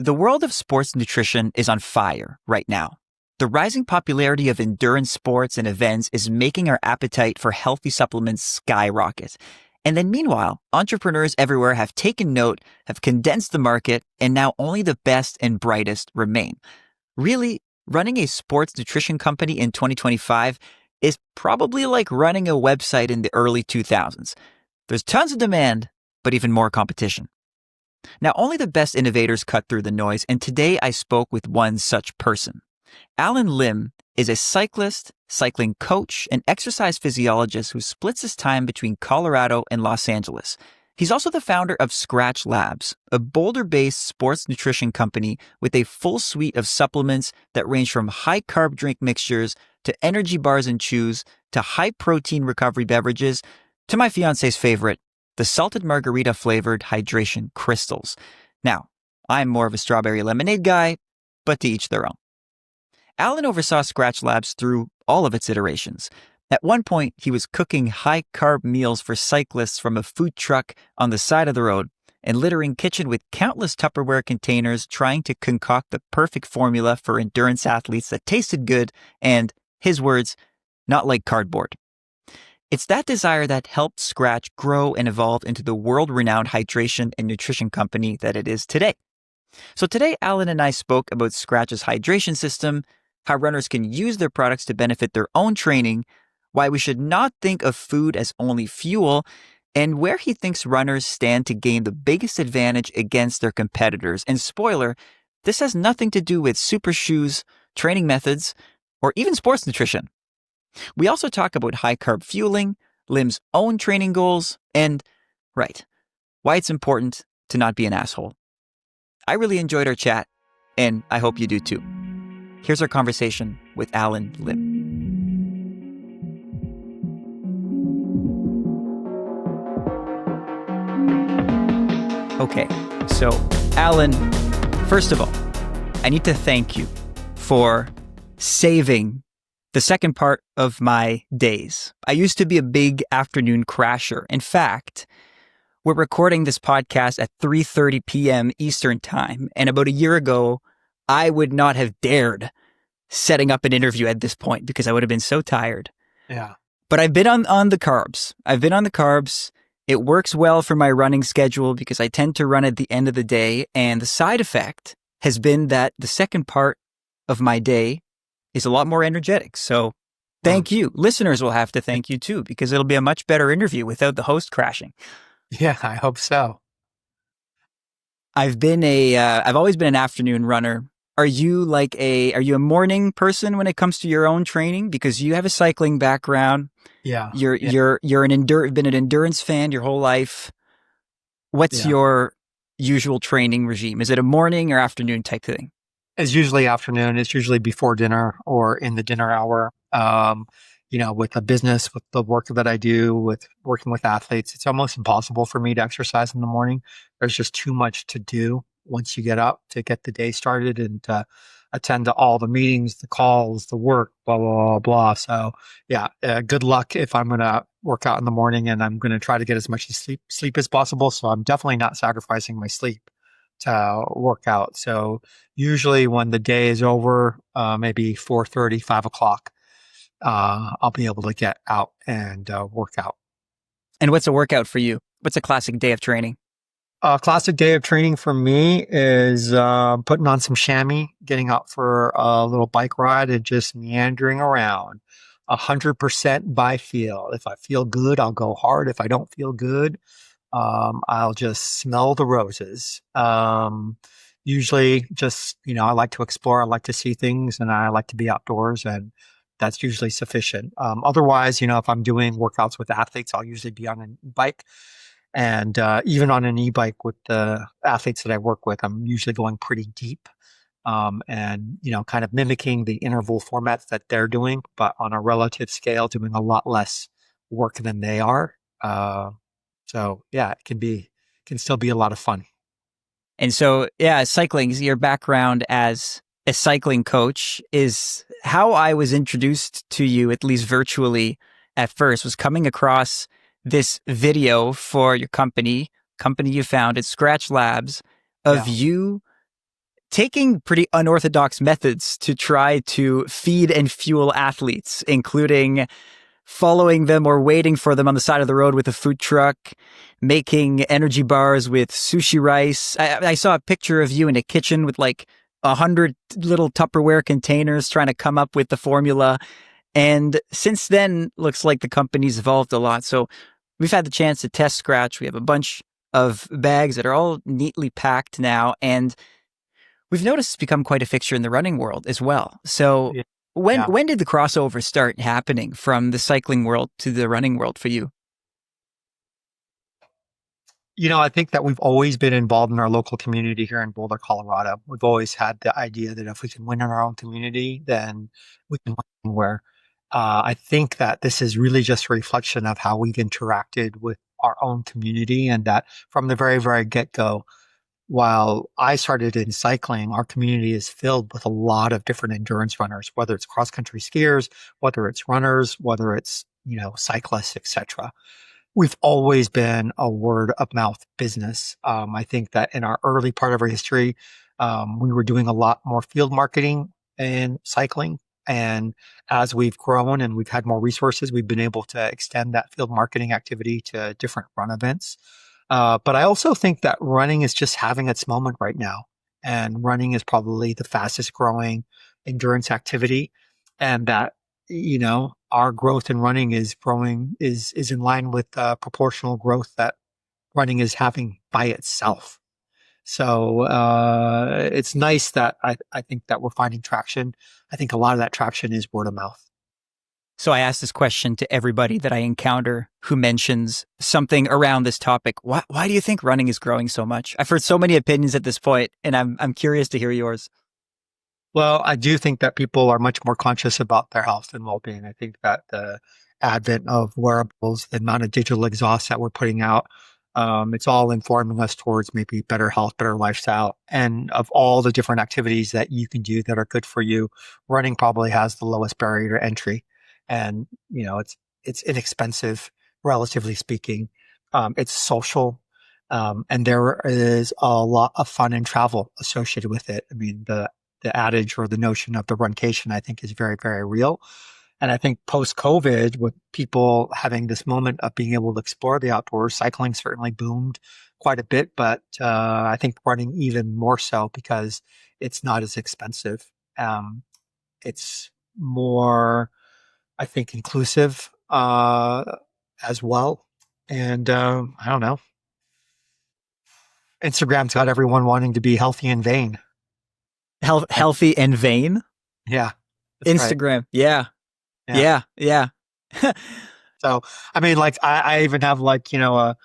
The world of sports nutrition is on fire right now. The rising popularity of endurance sports and events is making our appetite for healthy supplements skyrocket. And then meanwhile, entrepreneurs everywhere have taken note, have condensed the market, and now only the best and brightest remain. Really, running a sports nutrition company in 2025 is probably like running a website in the early 2000s. There's tons of demand, but even more competition. Now, only the best innovators cut through the noise, and today I spoke with one such person. Allen Lim is a cyclist, cycling coach, and exercise physiologist who splits his time between Colorado and Los Angeles. He's also the founder of Skratch Labs, a Boulder-based sports nutrition company with a full suite of supplements that range from high-carb drink mixtures to energy bars and chews to high-protein recovery beverages to my fiance's favorite, the salted margarita flavored hydration crystals. Now, I'm more of a strawberry lemonade guy, but to each their own. Allen oversaw Skratch Labs through all of its iterations. At one point, he was cooking high-carb meals for cyclists from a food truck on the side of the road and littering kitchen with countless Tupperware containers trying to concoct the perfect formula for endurance athletes that tasted good and, his words, not like cardboard. It's that desire that helped Skratch grow and evolve into the world-renowned hydration and nutrition company that it is today. So today, Allen and I spoke about Skratch's hydration system, how runners can use their products to benefit their own training, why we should not think of food as only fuel, and where he thinks runners stand to gain the biggest advantage against their competitors. And spoiler, this has nothing to do with supershoes, training methods, or even sports nutrition. We also talk about high-carb fueling, Lim's own training goals, and, why it's important to not be an asshole. I really enjoyed our chat, and I hope you do too. Here's our conversation with Allen Lim. Okay, so Allen, first of all, I need to thank you for saving the second part of my days. I used to be a big afternoon crasher. In fact, we're recording this podcast at 3:30 p.m. Eastern time. And about a year ago, I would not have dared setting up an interview at this point because I would have been so tired. Yeah. But I've been on the carbs. It works well for my running schedule because I tend to run at the end of the day. And the side effect has been that the second part of my day is a lot more energetic. So thank you. Listeners will have to thank you too, because it'll be a much better interview without the host crashing. Yeah, I hope so. I've always been an afternoon runner. Are you a morning person when it comes to your own training? Because you have a cycling background. Yeah. You're been an endurance fan your whole life. What's your usual training regime? Is it a morning or afternoon type thing? It's usually afternoon. It's usually before dinner or in the dinner hour. With the business, with the work that I do, with working with athletes, it's almost impossible for me to exercise in the morning. There's just too much to do once you get up to get the day started and to attend to all the meetings, the calls, the work, blah, blah, blah, blah. So good luck if I'm going to work out in the morning, and I'm going to try to get as much sleep as possible. So I'm definitely not sacrificing my sleep to work out. So usually when the day is over, maybe 4:30, 5 o'clock, I'll be able to get out and work out. And what's a workout for you? What's a classic day of training? A classic day of training for me is putting on some chamois, getting out for a little bike ride and just meandering around. 100% by feel. If I feel good, I'll go hard. If I don't feel good, I'll just smell the roses. Usually just, I like to explore. I like to see things, and I like to be outdoors, and that's usually sufficient. Otherwise, if I'm doing workouts with athletes, I'll usually be on a bike. And even on an e-bike with the athletes that I work with, I'm usually going pretty deep and, kind of mimicking the interval formats that they're doing, but on a relative scale, doing a lot less work than they are. It can still be a lot of fun. And so, cycling, your background as a cycling coach is how I was introduced to you, at least virtually at first, was coming across this video for your company you founded, Skratch Labs, of you taking pretty unorthodox methods to try to feed and fuel athletes, including following them or waiting for them on the side of the road with a food truck, making energy bars with sushi rice. I saw a picture of you in a kitchen with like 100 little Tupperware containers trying to come up with the formula. And since then, looks like the company's evolved a lot. So we've had the chance to test Skratch. We have a bunch of bags that are all neatly packed now. And we've noticed it's become quite a fixture in the running world as well. So Yeah. when Yeah. when did the crossover start happening from the cycling world to the running world for you? I think that we've always been involved in our local community here in Boulder, Colorado. We've always had the idea that if we can win in our own community, then we can win anywhere. I think that this is really just a reflection of how we've interacted with our own community, and that from the very, very get-go, while I started in cycling, our community is filled with a lot of different endurance runners, whether it's cross-country skiers, whether it's runners, whether it's, cyclists, etc. We've always been a word of mouth business. I think that in our early part of our history, we were doing a lot more field marketing in cycling. And as we've grown and we've had more resources, we've been able to extend that field marketing activity to different run events. But I also think that running is just having its moment right now. And running is probably the fastest growing endurance activity. And that, our growth in running is growing, is in line with proportional growth that running is having by itself. So it's nice that I think that we're finding traction. I think a lot of that traction is word of mouth. So I ask this question to everybody that I encounter who mentions something around this topic. Why do you think running is growing so much? I've heard so many opinions at this point, and I'm curious to hear yours. Well, I do think that people are much more conscious about their health and well-being. I think that the advent of wearables, the amount of digital exhaust that we're putting out, it's all informing us towards maybe better health, better lifestyle, and of all the different activities that you can do that are good for you, running probably has the lowest barrier to entry, and it's inexpensive, relatively speaking. It's social. And there is a lot of fun and travel associated with it. I mean, the adage or the notion of the runcation, I think, is very, very real. And I think post-COVID, with people having this moment of being able to explore the outdoors, cycling certainly boomed quite a bit, but I think running even more so because it's not as expensive. It's more, I think, inclusive as well. And I don't know. Instagram's got everyone wanting to be healthy and vain. Healthy and vain? Yeah, that's right. Instagram. Yeah. Yeah. Yeah. Yeah. So, I mean, like, I even have like, a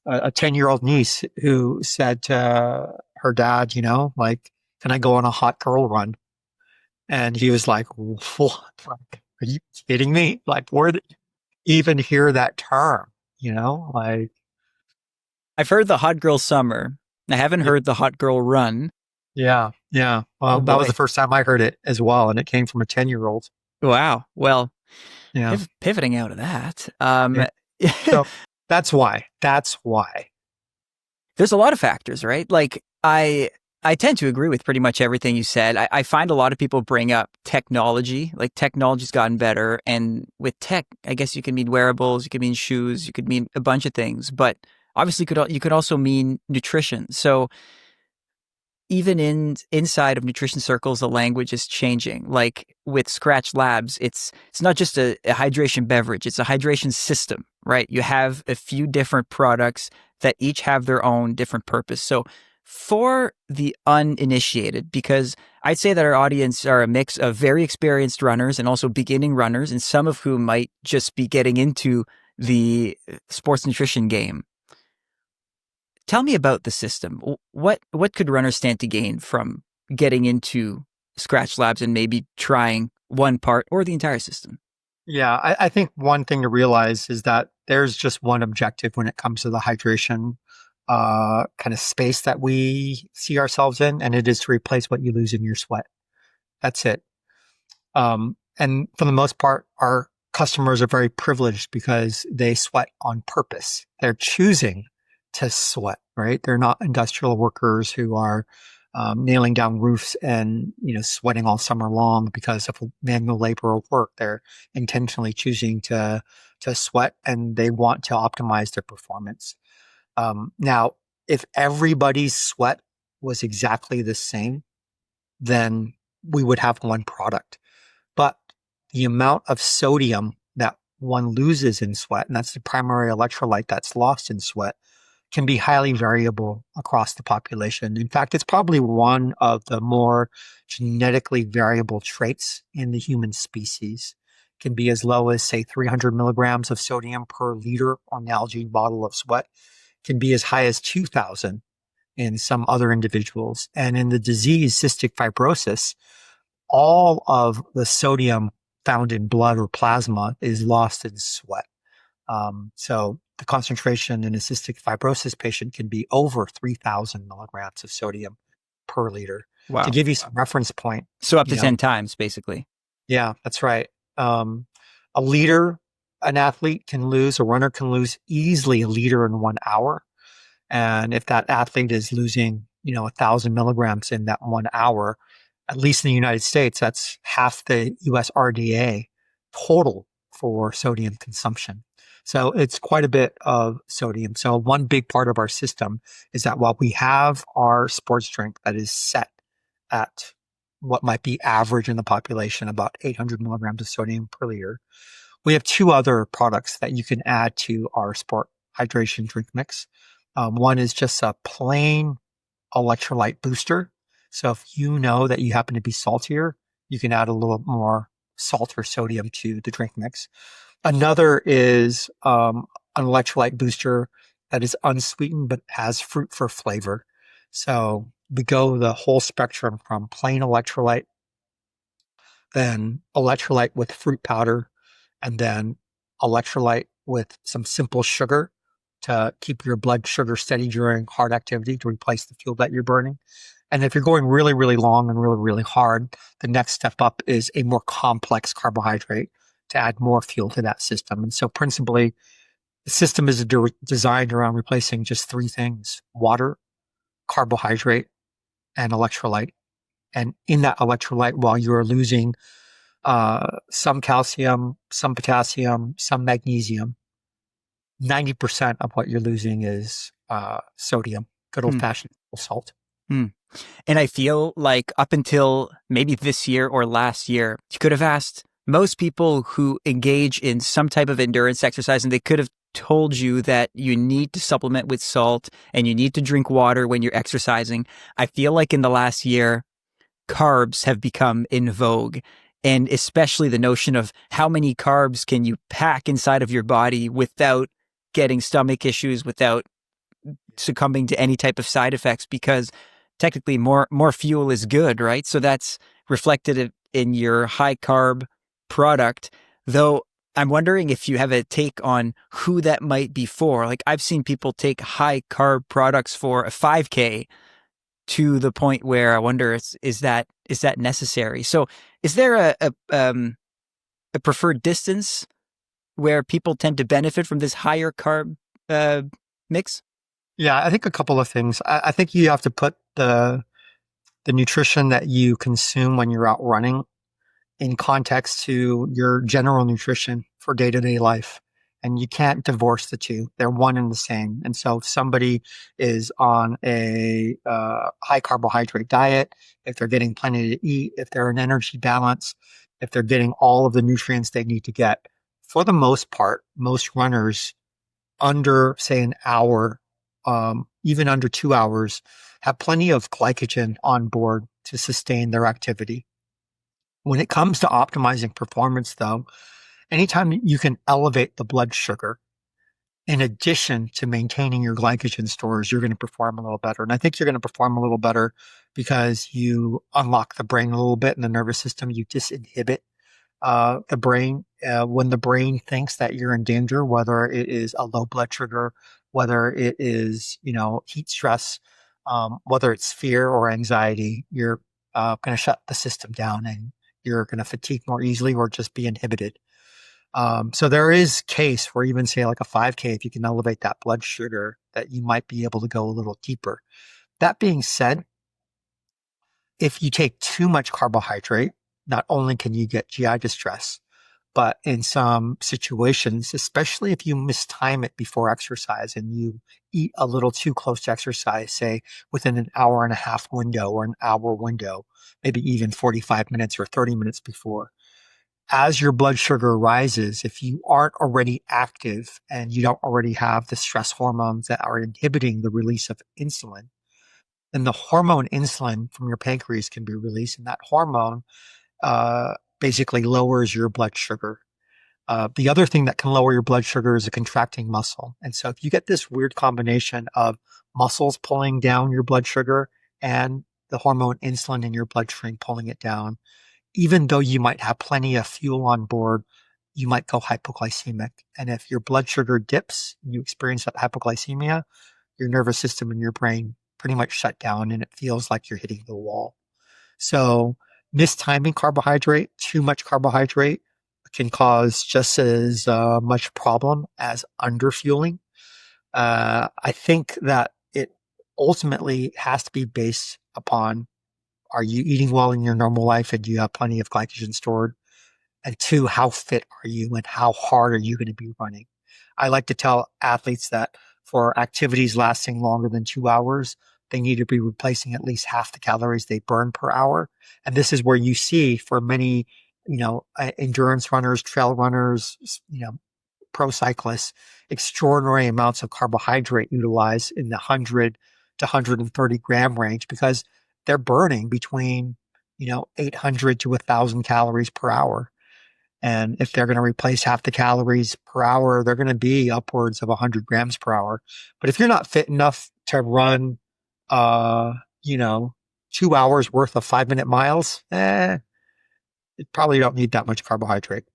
10-year-old niece who said to her dad, like, can I go on a hot girl run? And he was like, what? Like, are you kidding me? Like, where did you even hear that term? Like, I've heard the hot girl summer. I haven't yeah, heard the hot girl run. yeah, yeah. Oh Well, that was boy. the first time I heard it as well. And it came from a 10-year-old. Wow. Well, Yeah. pivoting out of that. Yeah. So that's why. That's why. There's a lot of factors, right? Like I tend to agree with pretty much everything you said. I find a lot of people bring up technology, like technology's gotten better. And with tech, I guess you can mean wearables, you could mean shoes, you could mean a bunch of things, but obviously you could also mean nutrition. So even inside of nutrition circles, the language is changing. Like with Skratch Labs, it's not just a hydration beverage; it's a hydration system, right? You have a few different products that each have their own different purpose. So for the uninitiated, because I'd say that our audience are a mix of very experienced runners and also beginning runners, and some of whom might just be getting into the sports nutrition game. Tell me about the system. What could runners stand to gain from getting into Skratch Labs and maybe trying one part or the entire system? Yeah, I think one thing to realize is that there's just one objective when it comes to the hydration kind of space that we see ourselves in, and it is to replace what you lose in your sweat. That's it. And for the most part, our customers are very privileged because they sweat on purpose. They're choosing to sweat, right? They're not industrial workers who are nailing down roofs and, sweating all summer long because of manual labor or work. They're intentionally choosing to sweat and they want to optimize their performance. Now, if everybody's sweat was exactly the same, then we would have one product. But the amount of sodium that one loses in sweat, and that's the primary electrolyte that's lost in sweat, can be highly variable across the population. In fact, it's probably one of the more genetically variable traits in the human species. It can be as low as, say, 300 milligrams of sodium per liter on the Nalgene bottle of sweat. It can be as high as 2,000 in some other individuals. And in the disease cystic fibrosis, all of the sodium found in blood or plasma is lost in sweat. So the concentration in a cystic fibrosis patient can be over 3,000 milligrams of sodium per liter. To Wow. give you some reference point. So up to 10 times, basically. Yeah, that's right. A liter, an athlete can lose, a runner can lose easily a liter in 1 hour. And if that athlete is losing, 1,000 milligrams in that 1 hour, at least in the United States, that's half the US RDA total for sodium consumption. So it's quite a bit of sodium. So one big part of our system is that while we have our sports drink that is set at what might be average in the population, about 800 milligrams of sodium per liter, we have two other products that you can add to our sport hydration drink mix. One is just a plain electrolyte booster. So if you know that you happen to be saltier, you can add a little more salt or sodium to the drink mix. Another is an electrolyte booster that is unsweetened but has fruit for flavor. So we go the whole spectrum from plain electrolyte, then electrolyte with fruit powder, and then electrolyte with some simple sugar to keep your blood sugar steady during hard activity to replace the fuel that you're burning. And if you're going really, really long and really, really hard, the next step up is a more complex carbohydrate to add more fuel to that system. And so principally, the system is designed around replacing just three things: water, carbohydrate, and electrolyte. And in that electrolyte, while you're losing some calcium, some potassium, some magnesium, 90% of what you're losing is sodium, good old fashioned salt. Hmm. And I feel like up until maybe this year or last year, you could have asked most people who engage in some type of endurance exercise, and they could have told you that you need to supplement with salt and you need to drink water when you're exercising. I feel like in the last year, carbs have become in vogue. And especially the notion of how many carbs can you pack inside of your body without getting stomach issues, without succumbing to any type of side effects, because technically more fuel is good, right? So that's reflected in your high carb product. Though I'm wondering if you have a take on who that might be for. Like I've seen people take high carb products for a 5K to the point where I wonder, is that necessary? So is there a preferred distance where people tend to benefit from this higher carb mix? Yeah, I think a couple of things. I think you have to put the nutrition that you consume when you're out running in context to your general nutrition for day-to-day life. And you can't divorce the two. They're one and the same. And so if somebody is on a high carbohydrate diet, if they're getting plenty to eat, if they're in energy balance, if they're getting all of the nutrients they need to get, for the most part, most runners under, say, an hour, even under 2 hours, have plenty of glycogen on board to sustain their activity. When it comes to optimizing performance, though, anytime you can elevate the blood sugar, in addition to maintaining your glycogen stores, you're going to perform a little better. And I think you're going to perform a little better because you unlock the brain a little bit in the nervous system. You disinhibit the brain when the brain thinks that you're in danger, whether it is a low blood sugar, whether it is, heat stress, whether it's fear or anxiety. You're going to shut the system down and you're going to fatigue more easily or just be inhibited. So there is case where even say like a 5K, if you can elevate that blood sugar, that you might be able to go a little deeper. That being said, if you take too much carbohydrate, not only can you get GI distress, but in some situations, especially if you mistime it before exercise and you eat a little too close to exercise, say within an hour and a half window or an hour window, maybe even 45 minutes or 30 minutes before, as your blood sugar rises, if you aren't already active and you don't already have the stress hormones that are inhibiting the release of insulin, then the hormone insulin from your pancreas can be released, and that hormone basically lowers your blood sugar. The other thing that can lower your blood sugar is a contracting muscle. And so if you get this weird combination of muscles pulling down your blood sugar and the hormone insulin in your bloodstream pulling it down, even though you might have plenty of fuel on board, you might go hypoglycemic. And if your blood sugar dips, and you experience that hypoglycemia, your nervous system and your brain pretty much shut down and it feels like you're hitting the wall. So mistiming carbohydrate, too much carbohydrate can cause just as much problem as underfueling. I think that it ultimately has to be based upon, are you eating well in your normal life and do you have plenty of glycogen stored? And two, how fit are you and how hard are you going to be running? I like to tell athletes that for activities lasting longer than 2 hours, they need to be replacing at least half the calories they burn per hour. And this is where you see for many, endurance runners, trail runners, pro cyclists, extraordinary amounts of carbohydrate utilized in the 100 to 130 gram range because they're burning between, 800 to 1,000 calories per hour. And if they're going to replace half the calories per hour, they're going to be upwards of 100 grams per hour. But if you're not fit enough to run, uh, you know, 2 hours worth of 5 minute miles, you probably don't need that much carbohydrate.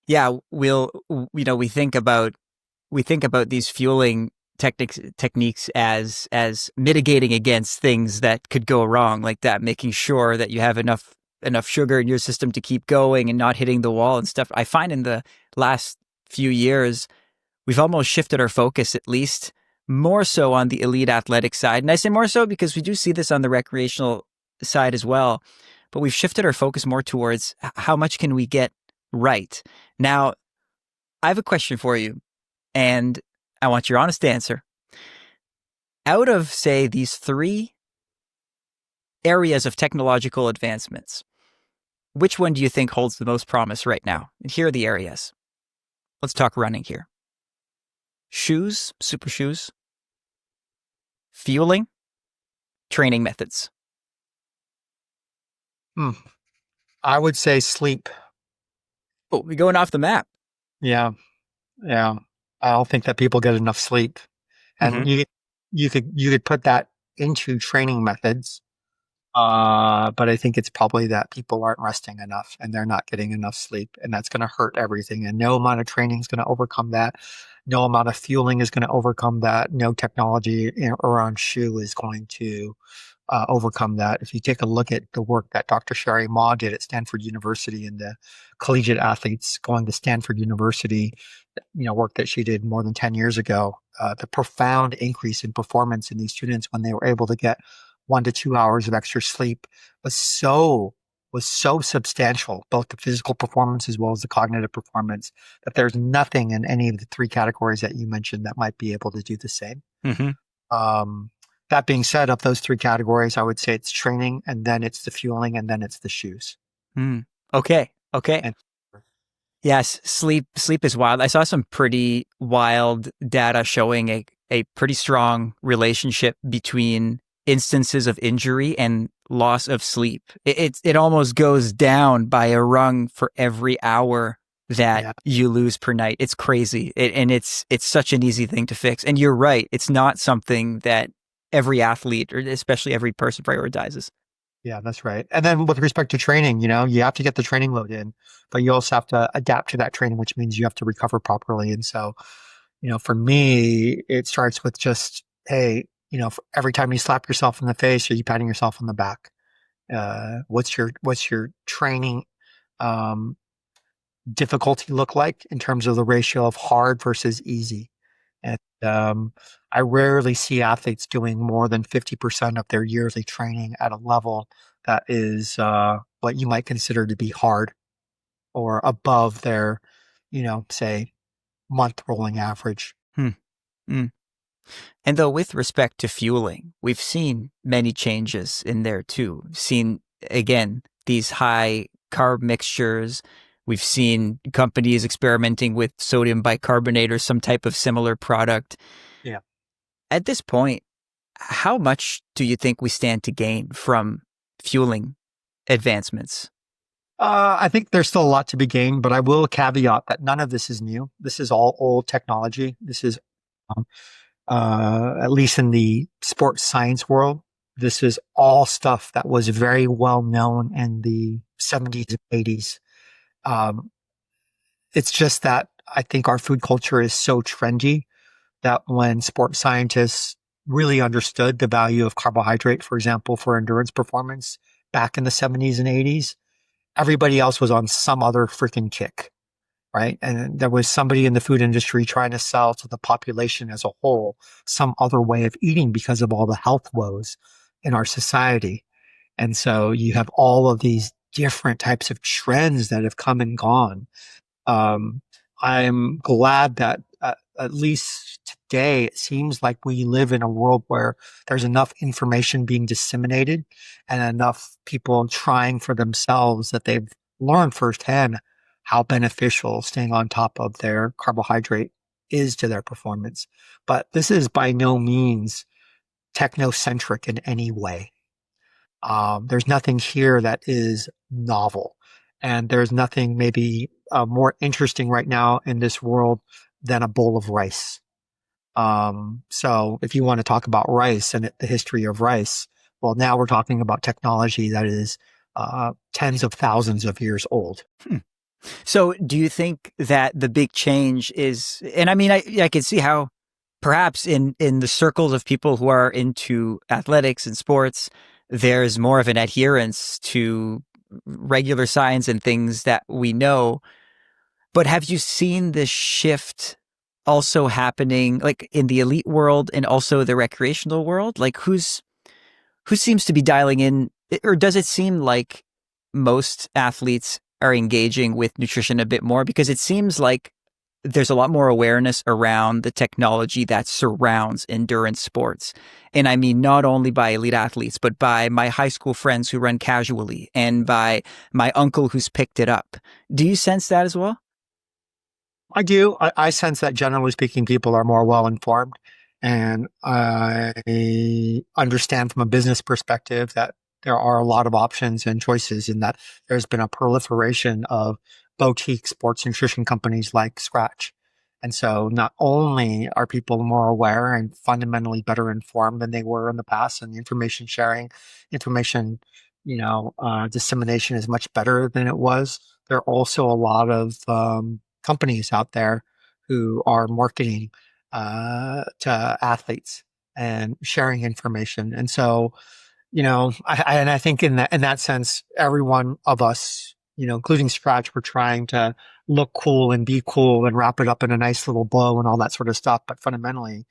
Yeah, we think about these fueling techniques as mitigating against things that could go wrong, like that, making sure that you have enough sugar in your system to keep going and not hitting the wall and stuff. I find in the last few years, we've almost shifted our focus, at least more so on the elite athletic side. And I say more so because we do see this on the recreational side as well. But we've shifted our focus more towards how much can we get right. Now, I have a question for you, and I want your honest answer. Out of, say, these three areas of technological advancements, which one do you think holds the most promise right now? And here are the areas. Let's talk running here. Shoes, super shoes, fueling, training methods. I would say sleep. Oh, we're going off the map. Yeah. Yeah. I don't think that people get enough sleep. And you could put that into training methods. But I think it's probably that people aren't resting enough and they're not getting enough sleep, and that's going to hurt everything. And no amount of training is going to overcome that. No amount of fueling is going to overcome that. No technology around shoe is going to overcome that. If you take a look at the work that Dr. Sherry Ma did at Stanford University and the collegiate athletes going to Stanford University, work that she did more than 10 years ago, the profound increase in performance in these students when they were able to get 1 to 2 hours of extra sleep was so substantial, both the physical performance as well as the cognitive performance, that there's nothing in any of the three categories that you mentioned that might be able to do the same. That being said, of those three categories, I would say it's training, and then it's the fueling, and then it's the shoes. Okay. And Yes, sleep is wild. I saw some pretty wild data showing a pretty strong relationship between instances of injury and loss of sleep. It almost goes down by a rung for every hour that you lose per night. It's crazy. And it's such an easy thing to fix. And you're right. It's not something that every athlete, or especially every person, prioritizes. yeah, that's right. And then with respect to training, you have to get the training load in, but you also have to adapt to that training, which means you have to recover properly. And so, for me, it starts with just, hey, for every time you slap yourself in the face, are you patting yourself on the back? What's your training difficulty look like in terms of the ratio of hard versus easy? And Um, I rarely see athletes doing more than 50% of their yearly training at a level that is what you might consider to be hard or above their, say month rolling average. Hmm. Mm. And though with respect to fueling, we've seen many changes in there too. We've seen, again, these high carb mixtures. We've seen companies experimenting with sodium bicarbonate or some type of similar product. Yeah. At this point, how much do you think we stand to gain from fueling advancements? I think there's still a lot to be gained, but I will caveat that none of this is new. This is all old technology. This is, um, at least in the sports science world, this is all stuff that was very well known in the 70s and 80s. Um, it's just that I think our food culture is so trendy that when sports scientists really understood the value of carbohydrate, for example, for endurance performance back in the 70s and 80s, everybody else was on some other freaking kick, right? And there was somebody in the food industry trying to sell to the population as a whole some other way of eating because of all the health woes in our society. And so you have all of these different types of trends that have come and gone. um, I'm glad that at least today it seems like we live in a world where there's enough information being disseminated and enough people trying for themselves that they've learned firsthand how beneficial staying on top of their carbohydrate is to their performance. But this is by no means technocentric in any way. There's nothing here that is novel. And there's nothing maybe more interesting right now in this world than a bowl of rice. So if you want to talk about rice and the history of rice, well, now we're talking about technology that is tens of thousands of years old. Hmm. So do you think that the big change is, and I mean, I can see how perhaps in the circles of people who are into athletics and sports, there's more of an adherence to regular science and things that we know. But have you seen this shift also happening like in the elite world and also the recreational world? Like who seems to be dialing in, or does it seem like most athletes are engaging with nutrition a bit more? Because it seems like there's a lot more awareness around the technology that surrounds endurance sports. And I mean, not only by elite athletes, but by my high school friends who run casually and by my uncle who's picked it up. Do you sense that as well? I do. I sense that generally speaking, people are more well informed. And I understand from a business perspective that there are a lot of options and choices in that there's been a proliferation of boutique sports nutrition companies like Skratch. And so not only are people more aware and fundamentally better informed than they were in the past, and the information sharing, information, dissemination is much better than it was. There are also a lot of companies out there who are marketing to athletes and sharing information. And so, and I think in that sense, every one of us, including Scratch, we're trying to look cool and be cool and wrap it up in a nice little bow and all that sort of stuff. But fundamentally,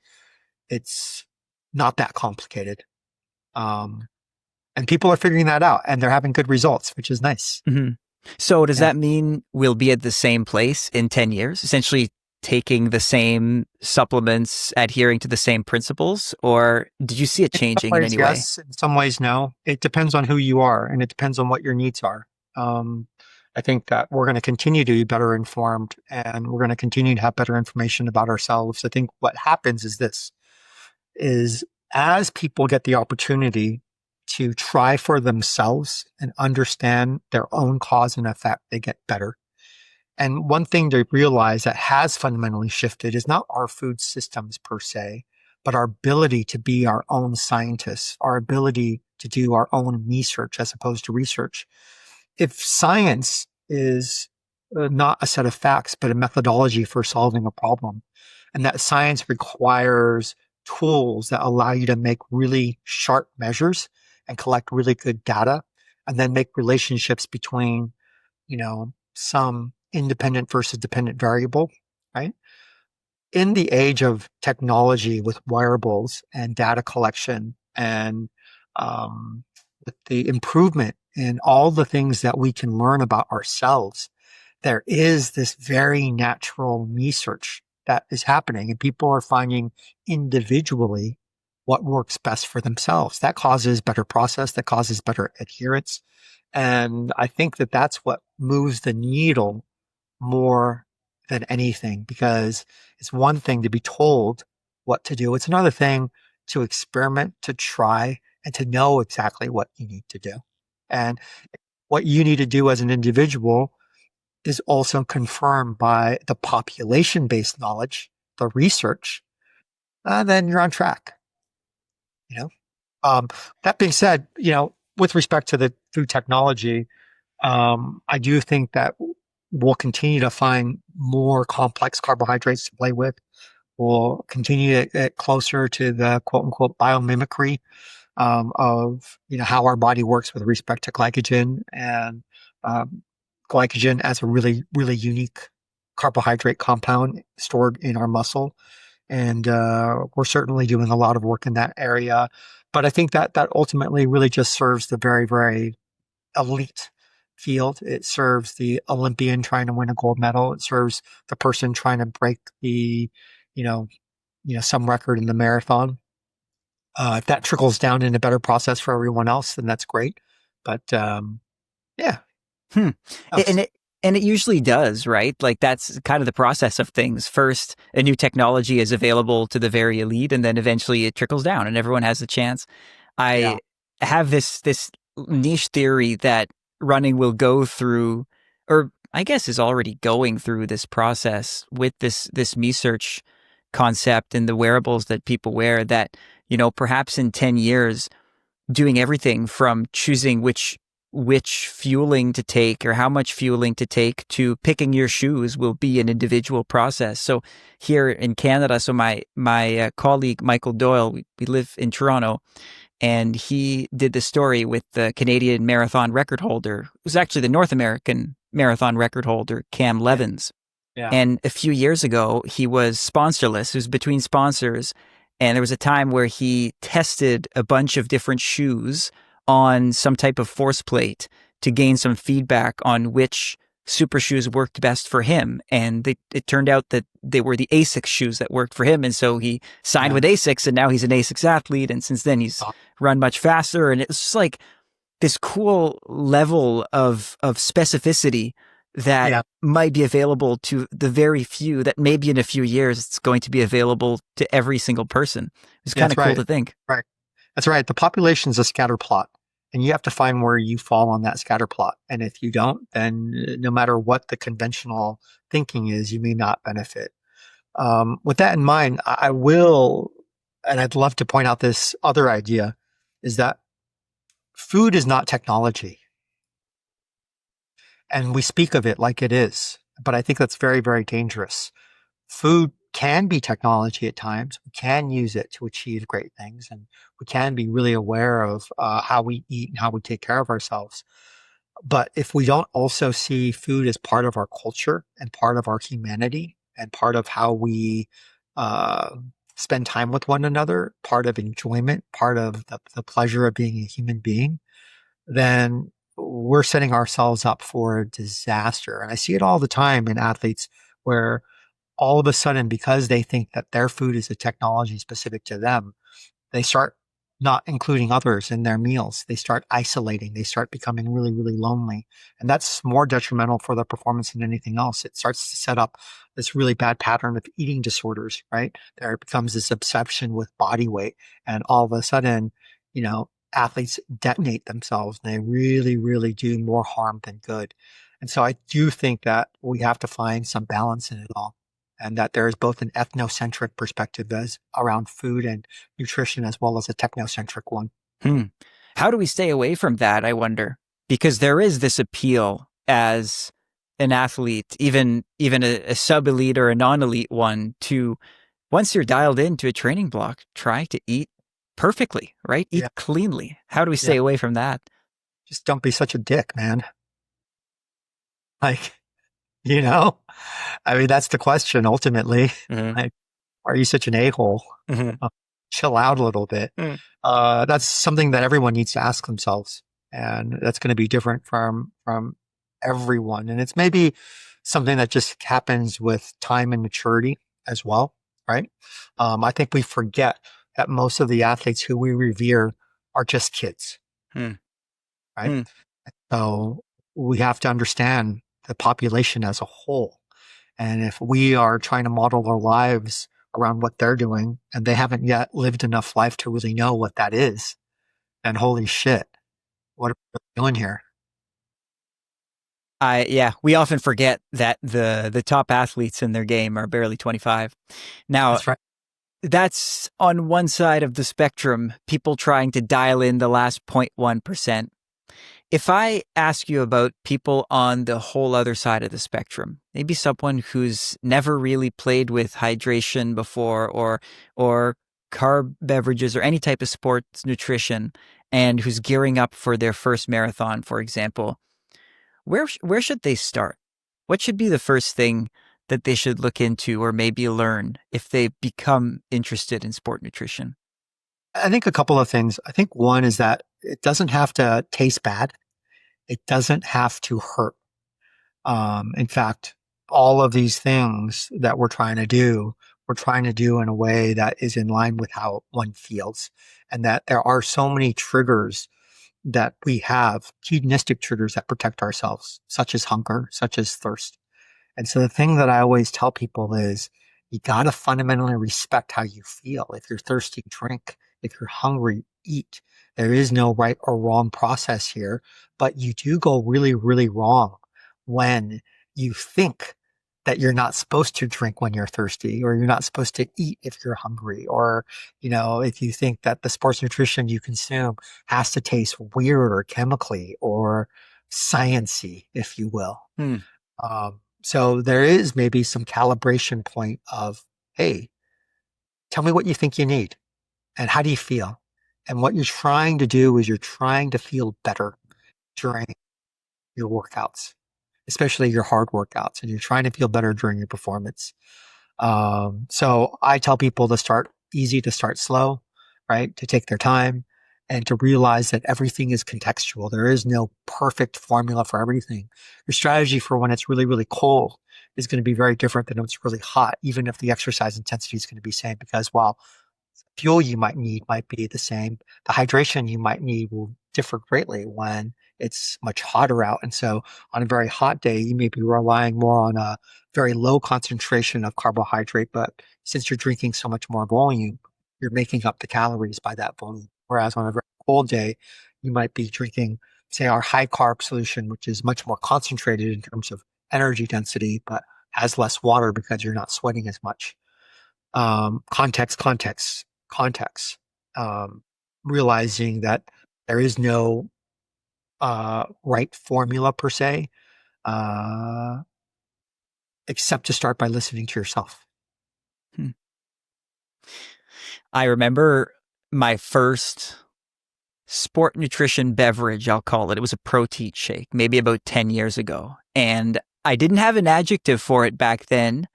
it's not that complicated. Um, and people are figuring that out and they're having good results, which is nice. Mm-hmm. So does Yeah. that mean we'll be at the same place in 10 years, essentially taking the same supplements, adhering to the same principles? Or did you see it In some changing in ways, any way? yes. In some ways, no. It depends on who you are and it depends on what your needs are. Um, I think that we're going to continue to be better informed and we're going to continue to have better information about ourselves. I think what happens is this is as people get the opportunity to try for themselves and understand their own cause and effect, they get better. And one thing to realize that has fundamentally shifted is not our food systems per se, but our ability to be our own scientists, our ability to do our own research as opposed to research. If science is not a set of facts, but a methodology for solving a problem, and that science requires tools that allow you to make really sharp measures and collect really good data, and then make relationships between, some independent versus dependent variable, right? in the age of technology with wearables and data collection and with the improvement in all the things that we can learn about ourselves, there is this very natural research that is happening, and people are finding individually what works best for themselves. That causes better process, that causes better adherence. And I think that that's what moves the needle more than anything, because it's one thing to be told what to do. It's another thing to experiment, to try, and to know exactly what you need to do. And what you need to do as an individual is also confirmed by the population-based knowledge, the research, then you're on track. You know, that being said, with respect to the food technology, I do think that we'll continue to find more complex carbohydrates to play with. We'll continue to get closer to the quote unquote biomimicry of how our body works with respect to glycogen, and um, glycogen as a really really unique carbohydrate compound stored in our muscle. And we're certainly doing a lot of work in that area. But I think that ultimately really just serves the very very elite field. It serves the Olympian trying to win a gold medal. It serves the person trying to break the you know some record in the marathon. If that trickles down in a better process for everyone else, then that's great. But yeah, Hmm. else. And it usually does, right? Like that's kind of the process of things. First, a new technology is available to the very elite, and then eventually it trickles down, and everyone has a chance. Yeah, I have this niche theory that running will go through, or I guess is already going through this process with this me search concept and the wearables that people wear. That perhaps in 10 years doing everything from choosing which fueling to take or how much fueling to take to picking your shoes will be an individual process. So here in Canada, so my colleague Michael Doyle, we live in Toronto, and he did the story with the Canadian marathon record holder. It was actually the North American marathon record holder, Cam yeah, Levins. yeah, And a few years ago, he was sponsorless. He was between sponsors. And there was a time where he tested a bunch of different shoes on some type of force plate to gain some feedback on which super shoes worked best for him. And it turned out that they were the Asics shoes that worked for him. And so he signed yeah. with Asics, and now he's an Asics athlete. And since then, he's Oh, run much faster. And it's just like this cool level of specificity that yeah, might be available to the very few, that maybe in a few years it's going to be available to every single person. It's yeah, kind that's of cool right. to think. Right. That's right. The population is a scatter plot, and you have to find where you fall on that scatter plot. And if you don't, then no matter what the conventional thinking is, you may not benefit. With that in mind, I will, and I'd love to point out this other idea, is that food is not technology. And we speak of it like it is, but I think that's very, very dangerous. Food can be technology at times. We can use it to achieve great things, and we can be really aware of how we eat and how we take care of ourselves. But if we don't also see food as part of our culture and part of our humanity and part of how we uh, spend time with one another, part of enjoyment, part of the pleasure of being a human being, then we're setting ourselves up for a disaster. And I see it all the time in athletes where all of a sudden, because they think that their food is a technology specific to them, they start not including others in their meals. They start isolating. They start becoming really, really lonely. And that's more detrimental for their performance than anything else. It starts to set up this really bad pattern of eating disorders, right? There becomes this obsession with body weight. And all of a sudden, athletes detonate themselves and they really, really do more harm than good. And so I do think that we have to find some balance in it all, and that there is both an ethnocentric perspective as around food and nutrition as well as a technocentric one. Hmm. How do we stay away from that, I wonder? Because there is this appeal as an athlete, even a sub-elite or a non-elite one, to once you're dialed into a training block, try to eat perfectly, right? Eat Yeah. cleanly. How do we Yeah. stay away from that? Just don't be such a dick, man. Like, you know, I mean, that's the question ultimately. Mhm. Like, Why are you such an a-hole? Hmm. Uh, Chill out a little bit. Mm. That's something that everyone needs to ask themselves, and that's going to be different from everyone. And it's maybe something that just happens with time and maturity as well, right? I think we forget that most of the athletes who we revere are just kids, Mm. right? Mm. So we have to understand the population as a whole. And if we are trying to model our lives around what they're doing and they haven't yet lived enough life to really know what that is, then holy shit, what are we doing here? Yeah, we often forget that the top athletes in their game are barely 25. Now, That's right. that's on one side of the spectrum, people trying to dial in the last 0.1%. If I ask you about people on the whole other side of the spectrum, maybe someone who's never really played with hydration before or carb beverages or any type of sports nutrition and who's gearing up for their first marathon, for example, where should they start? What should be the first thing that they should look into or maybe learn if they become interested in sport nutrition? I think a couple of things. I think one is that it doesn't have to taste bad. It doesn't have to hurt. In fact, all of these things that we're trying to do in a way that is in line with how one feels. And that there are so many triggers that we have, hedonistic triggers that protect ourselves, such as hunger, such as thirst. And so the thing that I always tell people is you got to fundamentally respect how you feel. If you're thirsty, drink. If you're hungry, eat. There is no right or wrong process here, but you do go really, really wrong when you think that you're not supposed to drink when you're thirsty, or you're not supposed to eat if you're hungry, or, if you think that the sports nutrition you consume has to taste weird or chemically or sciency, if you will. Hmm. So there is maybe some calibration point of, hey, tell me what you think you need and how do you feel? And what you're trying to do is you're trying to feel better during your workouts, especially your hard workouts, and you're trying to feel better during your performance. So I tell people to start easy, to start slow, right? To take their time and to realize that everything is contextual. There is no perfect formula for everything. Your strategy for when it's really, really cold is going to be very different than when it's really hot, even if the exercise intensity is going to be same, because while fuel you might need might be the same, the hydration you might need will differ greatly when it's much hotter out. And so on a very hot day, you may be relying more on a very low concentration of carbohydrate, but since you're drinking so much more volume, you're making up the calories by that volume. Whereas on a very cold day, you might be drinking, say, our high carb solution, which is much more concentrated in terms of energy density, but has less water because you're not sweating as much. Context. Um, Realizing that there is no right formula per se, uh, except to start by listening to yourself. Hmm. I remember my first sport nutrition beverage, I'll call it. It was a protein shake, maybe about 10 years ago. And I didn't have an adjective for it back then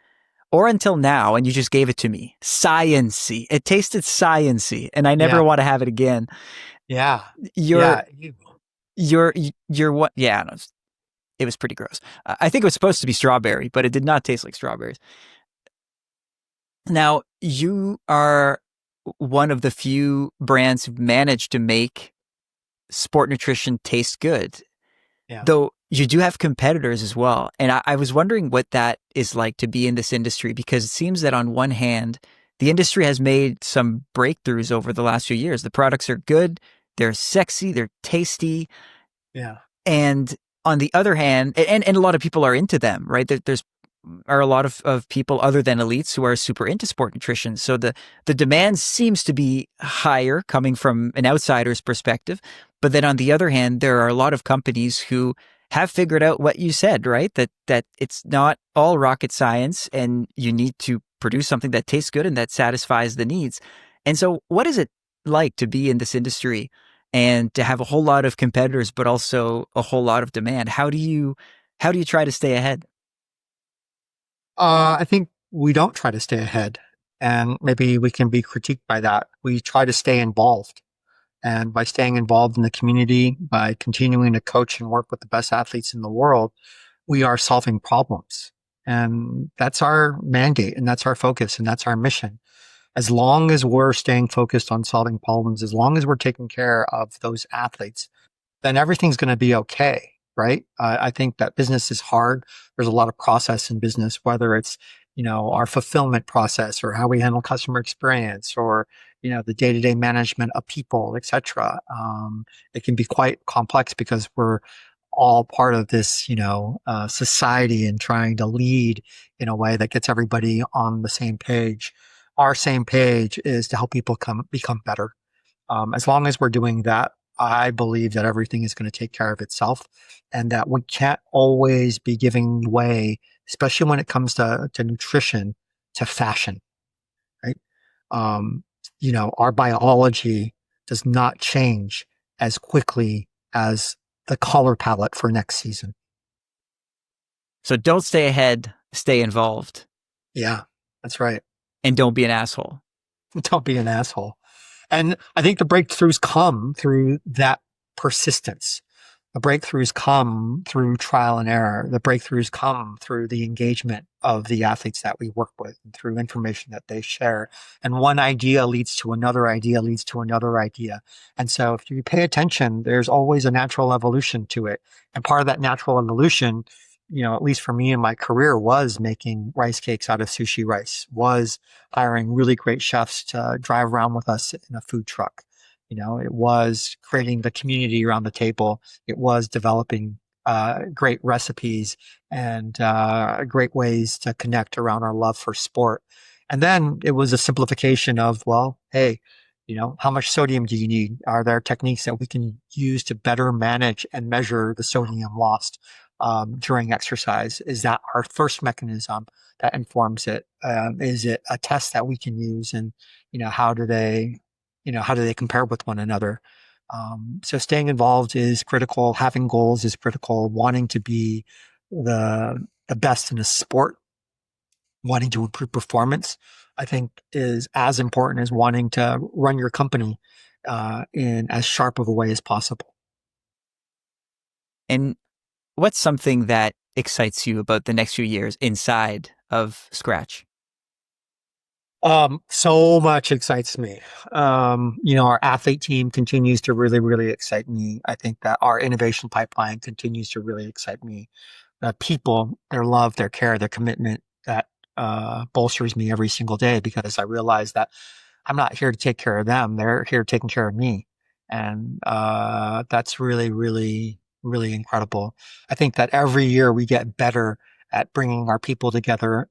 or until now, and you just gave it to me. Sciency. It tasted sciency, and I never Yeah, want to have it again. yeah, Your, yeah. your what? Yeah, no, it was pretty gross. I think it was supposed to be strawberry, but it did not taste like strawberries. Now, you are one of the few brands who've managed to make sport nutrition taste good, Yeah. though you do have competitors as well. And I was wondering what that is like to be in this industry, because it seems that on one hand, the industry has made some breakthroughs over the last few years. The products are good, they're sexy, they're tasty. Yeah. And on the other hand, and a lot of people are into them, right? There's are a lot of people other than elites who are super into sport nutrition. So the demand seems to be higher coming from an outsider's perspective. But then on the other hand, there are a lot of companies who have figured out what you said, right? That it's not all rocket science and you need to produce something that tastes good and that satisfies the needs. And so what is it like to be in this industry and to have a whole lot of competitors, but also a whole lot of demand? How do you try to stay ahead? I think we don't try to stay ahead. And maybe we can be critiqued by that. We try to stay involved. And by staying involved in the community, by continuing to coach and work with the best athletes in the world, we are solving problems. And that's our mandate and that's our focus and that's our mission. As long as we're staying focused on solving problems, as long as we're taking care of those athletes, then everything's going to be okay, right? I think that business is hard. There's a lot of process in business, whether it's, our fulfillment process or how we handle customer experience or, the day-to-day management of people, etc. It can be quite complex because we're all part of this, society and trying to lead in a way that gets everybody on the same page. Our same page is to help people become better. As long as we're doing that, I believe that everything is going to take care of itself and that we can't always be giving way, especially when it comes to nutrition, to fashion, right? Um, our biology does not change as quickly as the color palette for next season. So don't stay ahead, stay involved. Yeah, that's right. And don't be an asshole. Don't be an asshole. And I think the breakthroughs come through that persistence. The breakthroughs come through trial and error. The breakthroughs come through the engagement of the athletes that we work with and through information that they share. And one idea leads to another idea, leads to another idea. And so if you pay attention, there's always a natural evolution to it. And part of that natural evolution, at least for me in my career, was making rice cakes out of sushi rice, was hiring really great chefs to drive around with us in a food truck. It was creating the community around the table. It was developing great recipes and great ways to connect around our love for sport. And then it was a simplification of, well, hey, how much sodium do you need? Are there techniques that we can use to better manage and measure the sodium lost during exercise? Is that our first mechanism that informs it? Is it a test that we can use? And, how do they compare with one another? So staying involved is critical. Having goals is critical. Wanting to be the best in a sport, wanting to improve performance, I think is as important as wanting to run your company in as sharp of a way as possible. And what's something that excites you about the next few years inside of Skratch? So much excites me. Our athlete team continues to really, really excite me. I think that our innovation pipeline continues to really excite me. People, their love, their care, their commitment, that bolsters me every single day because I realize that I'm not here to take care of them. They're here taking care of me. And that's really, really, really incredible. I think that every year we get better at bringing our people together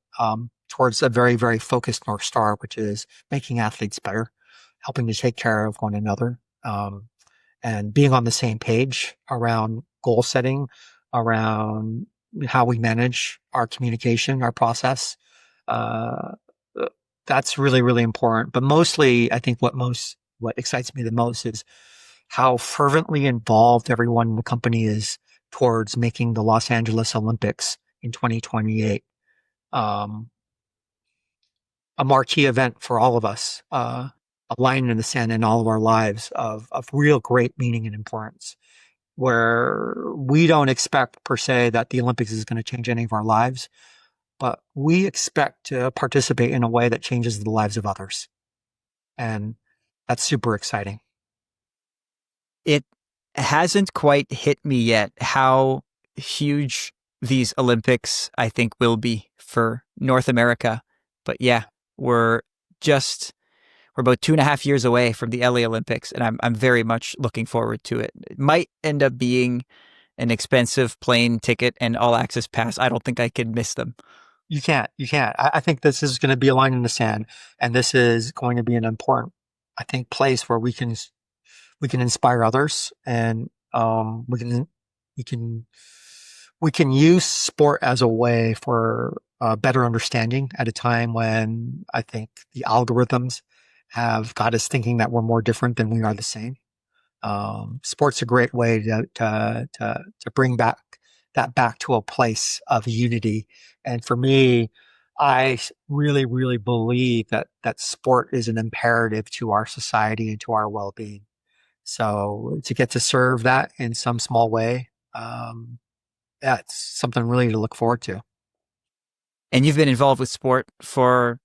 towards a very, very focused North Star, which is making athletes better, helping to take care of one another, and being on the same page around goal setting, around how we manage our communication, our process. Uh, that's really, really important. But mostly, I think what excites me the most is how fervently involved everyone in the company is towards making the Los Angeles Olympics in 2028 a marquee event for all of us, a line in the sand in all of our lives of real great meaning and importance, where we don't expect per se that the Olympics is going to change any of our lives, but we expect to participate in a way that changes the lives of others. And that's super exciting. It hasn't quite hit me yet how huge these Olympics, I think, will be for North America. But yeah, we're about 2.5 years away from the LA Olympics, and I'm very much looking forward to it. It might end up being an expensive plane ticket and all access pass. I don't think I could miss them. You can't. I think this is going to be a line in the sand, and this is going to be an important, I think, place where we can inspire others, and we can we can use sport as a way for better understanding at a time when I think the algorithms have got us thinking that we're more different than we are the same. Sport's a great way to bring back to a place of unity. And for me, I really, really believe that sport is an imperative to our society and to our well-being. So to get to serve that in some small way, yeah, it's something really to look forward to. And you've been involved with sport for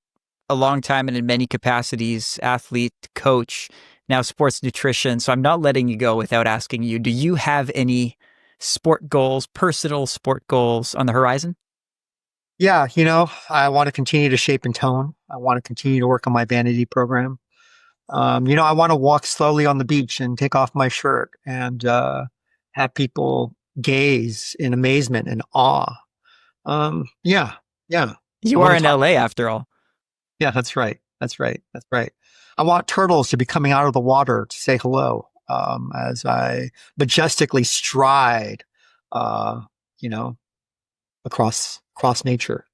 a long time and in many capacities, athlete, coach, now sports nutrition. So I'm not letting you go without asking you, do you have any sport goals, personal sport goals on the horizon? Yeah, I want to continue to shape and tone. I want to continue to work on my vanity program. I want to walk slowly on the beach and take off my shirt and have people gaze in amazement and awe. Yeah, yeah. I You want are to in talk. LA after all. Yeah, that's right. That's right. That's right. I want turtles to be coming out of the water to say hello as I majestically stride, uh, you know, across nature.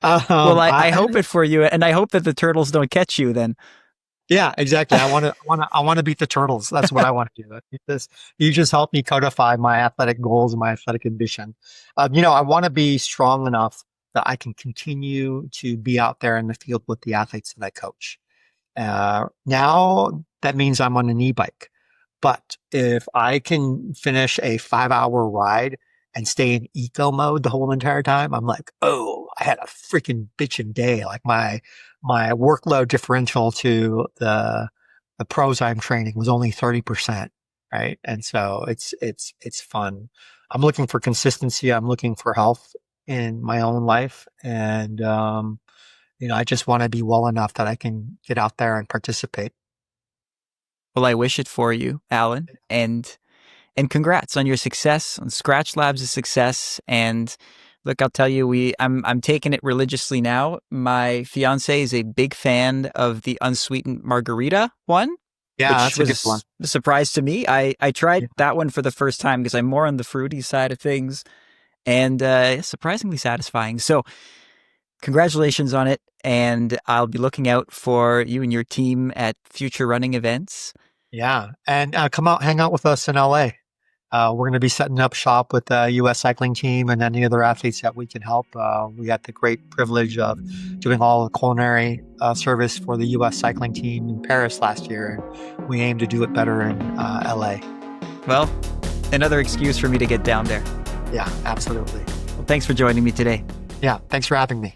Well, I I hope it for you, and I hope that the turtles don't catch you then. Yeah, exactly. I want to beat the turtles. That's what I want to do. You just helped me codify my athletic goals and my athletic ambition. I want to be strong enough that I can continue to be out there in the field with the athletes that I coach. Now that means I'm on an e-bike. But if I can finish a 5-hour ride and stay in eco mode the whole entire time, I'm like, oh, I had a freaking bitchin' day. Like my workload differential to the pros I'm training was only 30%. Right. And so it's fun. I'm looking for consistency. I'm looking for health in my own life. And, I just want to be well enough that I can get out there and participate. Well, I wish it for you, Alan, and congrats on your success, on Skratch Labs' success. And look, I'll tell you, I'm taking it religiously now. My fiance is a big fan of the unsweetened margarita one, Yeah, which that's a good one. was a surprise to me. I tried Yeah. that one for the first time because I'm more on the fruity side of things, and surprisingly satisfying. So congratulations on it, and I'll be looking out for you and your team at future running events. Yeah. And come out, hang out with us in LA. We're going to be setting up shop with the U.S. cycling team and any other athletes that we can help. We got the great privilege of doing all the culinary service for the U.S. cycling team in Paris last year, and we aim to do it better in LA. Well, another excuse for me to get down there. Yeah, absolutely. Well, thanks for joining me today. Yeah, thanks for having me.